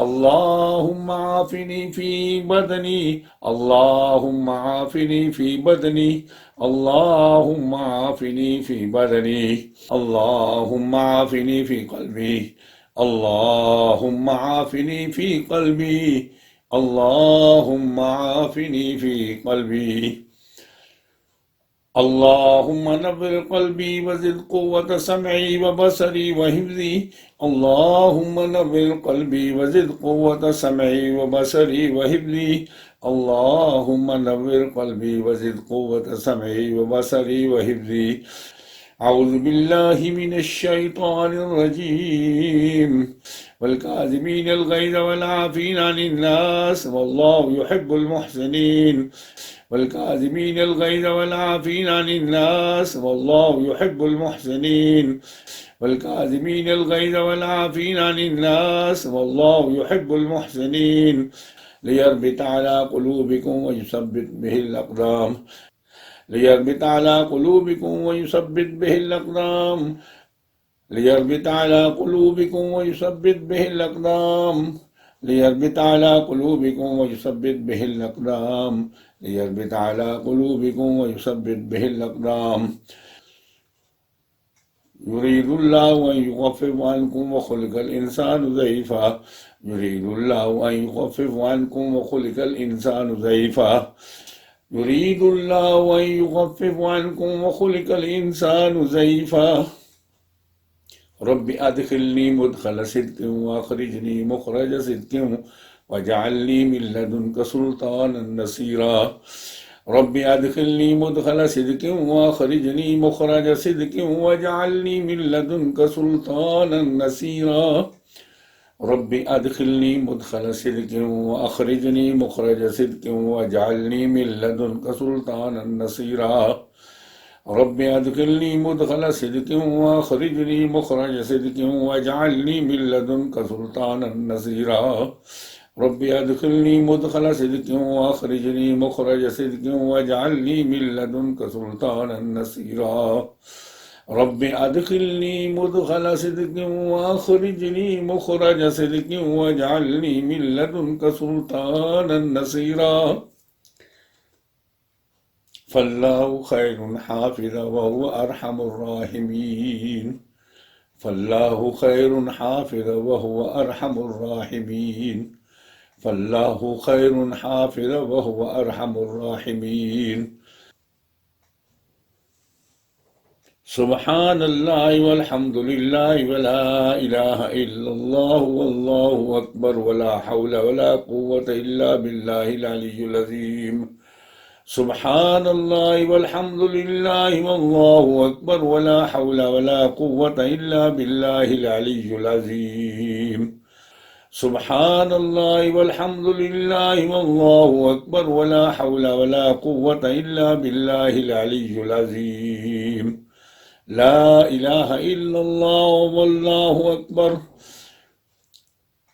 اللهم عافني في بدني اللهم عافني في بدني اللهم عافني في بدني اللهم عافني في قلبي اللهم عافني في قلبي اللهم عافني في قلبي اللهم نبر قلبي وزد قوة سمعي وبصري وحفظي اللهم نبر قلبي وزد قوة سمعي وبصري وحفظي اللهم نبر قلبي وزد قوة سمعي وبصري وحفظي أعوذ بالله من الشيطان الرجيم والكاظمين الغيظ والعافين عن الناس والله يحب المحسنين والكاظمين الغيظ والعافين عن الناس والله يحب المحسنين والكاظمين الغيظ والعافين عن الناس والله يحب المحسنين ليربط على قلوبكم ويثبت به الأقدام ليربط على قلوبكم ويثبت به الأقدام ليربط على قلوبكم ويثبت به الأقدام ليربط على قلوبكم ويثبت به الأقدام ليربط على قلوبكم ويثبت به الأقدام يريد الله أن يخفف عنكم وخلق الإنسان ضعيفا يريد الله أن يخفف عنكم وخلق الإنسان ضعيفا يريد الله أن يخفف عنكم وخلق الإنسان ضعيفا رب أدخلني مدخل صدق وأخرجني مخرج صدق واجعل لي من لدنك سلطانا نصيرا رب أدخلني مدخل صدق وأخرجني مخرج صدق واجعل لي من لدنك سلطانا نصيرا رب أدخلني مدخل صدق وأخرجني مخرج صدق واجعلني من لدنك سلطانا نصيرا رب أدخلني مدخل صدق وأخرجني مخرج صدق واجعلني من لدنك سلطانا نصيرا رب أدخلني مدخل صدق وأخرجني مخرج صدق واجعلني من لدنك سلطانا نصيرا رب أدخلني مدخل صدق وأخرجني مخرج صدق واجعلني من لدنك سلطانا نصيرا فالله خير حافظا وهو أرحم الراحمين فالله خير حافظا وهو أرحم الراحمين فالله خير حافظا وهو أرحم الراحمين سبحان الله والحمد لله ولا إله إلا الله والله أكبر ولا حول ولا قوة إلا بالله العلي العظيم سبحان الله والحمد لله والله أكبر ولا حول ولا قوة إلا بالله العلي العظيم سبحان الله والحمد لله والله أكبر ولا حول ولا قوة إلا بالله العلي العظيم لا إله إلا الله والله أكبر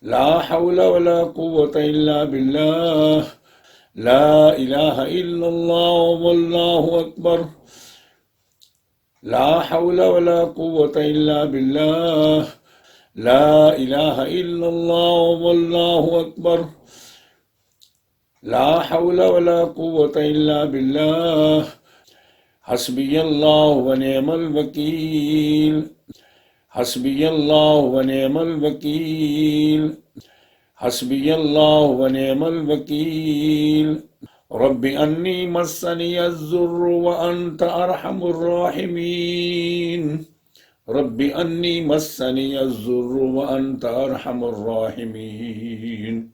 لا حول ولا قوة إلا بالله لا إله إلا الله والله أكبر لا حول ولا قوة إلا بالله لا إله إلا الله والله أكبر لا حول ولا قوة إلا بالله حسبي الله ونعم الوكيل حسبي الله ونعم الوكيل حسبي الله ونعم الوكيل رب أني مسني الضر وأنت أرحم الراحمين رب أني مسني الضر وأنت أرحم الراحمين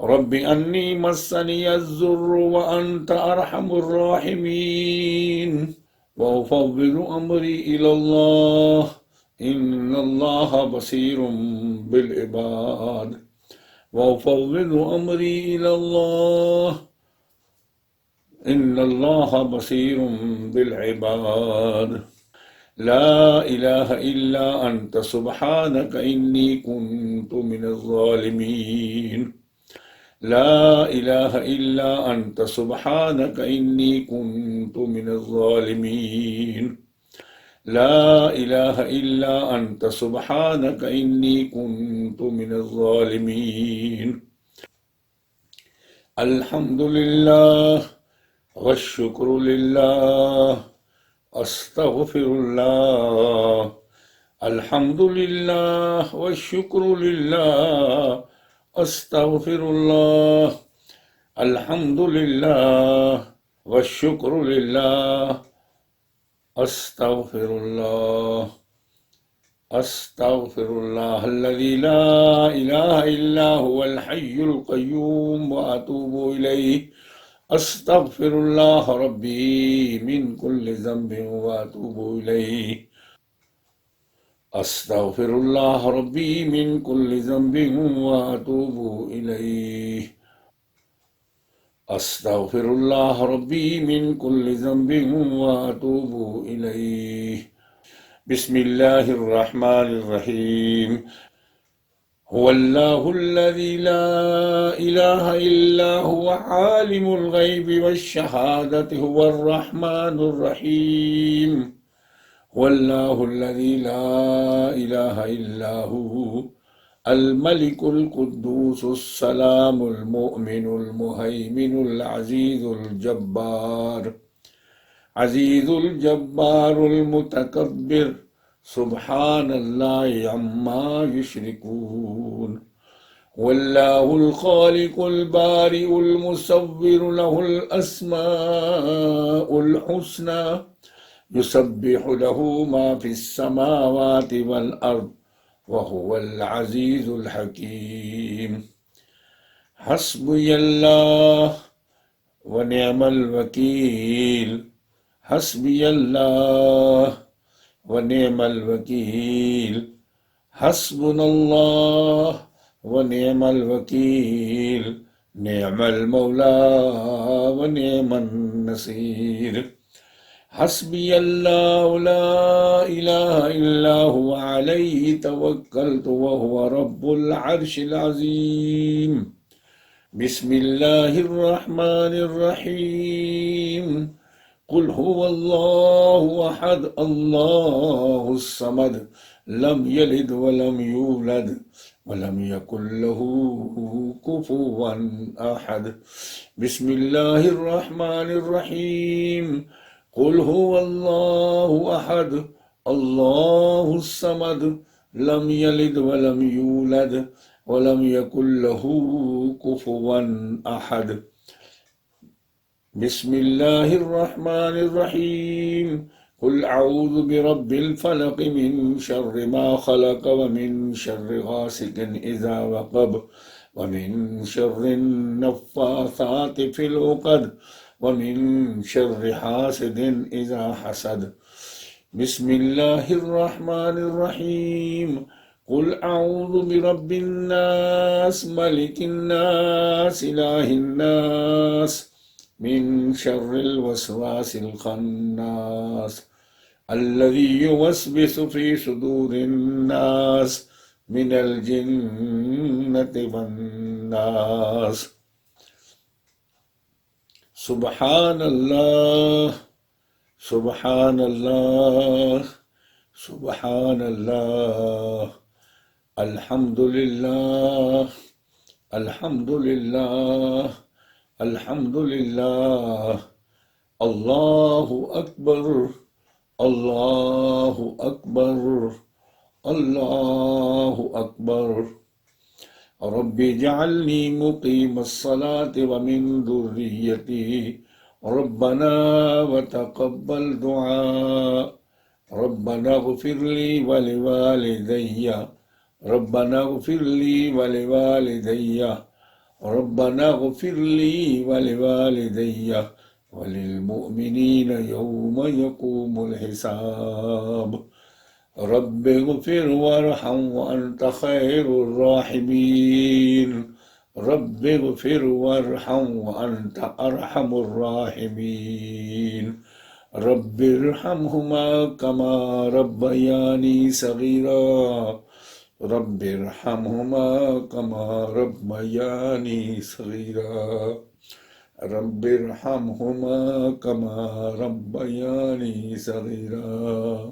رب أني مسني الضر وأنت أرحم الراحمين وأفوض أمري إلى الله إن الله بصير بالعباد وأفوض أمري إلى الله إن الله بصير بالعباد لا إله إلا أنت سبحانك إني كنت من الظالمين لا إله إلا أنت سبحانك إني كنت من الظالمين لا إله إلا أنت سبحانك إني كنت من الظالمين. الحمد لله والشكر لله أستغفر الله. الحمد لله والشكر لله أستغفر الله. الحمد لله والشكر لله أستغفر الله. أستغفر الله الذي لا إله إلا هو الحي القيوم وأتوب إليه. أستغفر الله ربي من كل ذنب وأتوب إليه. أستغفر الله ربي من كل ذنب وأتوب إليه. أستغفر الله ربي من كل ذنب وأتوب إليه. بسم الله الرحمن الرحيم. هو الله الذي لا إله إلا هو عالم الغيب والشهادة هو الرحمن الرحيم. هو الله الذي لا إله إلا هو الملك القدوس السلام المؤمن المهيمن العزيز الجبار. عزيز الجبار المتكبر سبحان الله عما يشركون. والله الخالق البارئ المصور له الأسماء الحسنى يسبح له ما في السماوات والأرض وهو العزيز الحكيم. حسبي الله ونعم الوكيل. حسبي الله ونعم الوكيل. حسبنا الله ونعم الوكيل. نعم المولى ونعم النصير. حسبي الله لا إله إلا هو عليه توكلت وهو رب العرش العظيم. بسم الله الرحمن الرحيم. قل هو الله أحد الله الصمد لم يلد ولم يولد ولم يكن له كفوا أحد. بسم الله الرحمن الرحيم. قل هو الله أحد الله الصمد لم يلد ولم يولد ولم يكن له كفوا أحد. بسم الله الرحمن الرحيم. قل أعوذ برب الفلق من شر ما خلق ومن شر غاسق إذا وقب ومن شر النفاثات في العقد ومن شر حاسد إذا حسد. بسم الله الرحمن الرحيم. قل أعوذ برب الناس ملك الناس إله الناس من شر الوسواس الخناس الذي يوسوس في صدور الناس من الجنة والناس. سبحان الله سبحان الله سبحان الله. الحمد لله الحمد لله الحمد لله. الله أكبر الله أكبر الله أكبر. رب اجعلني مقيم الصلاة ومن ذريتي ربنا وتقبل دعاء. ربنا اغفر لي ولوالدي ربنا اغفر لي ولوالدي ربنا اغفر لي ولوالدي وللمؤمنين يوم يقوم الحساب. رب اغفر وارحم وأنت خير الراحمين. رب اغفر وارحم وأنت أرحم الراحمين. رب ارحمهما كما ربياني صغيرا. رب ارحمهما كما ربياني صغيرا. رب ارحمهما كما ربياني صغيرا.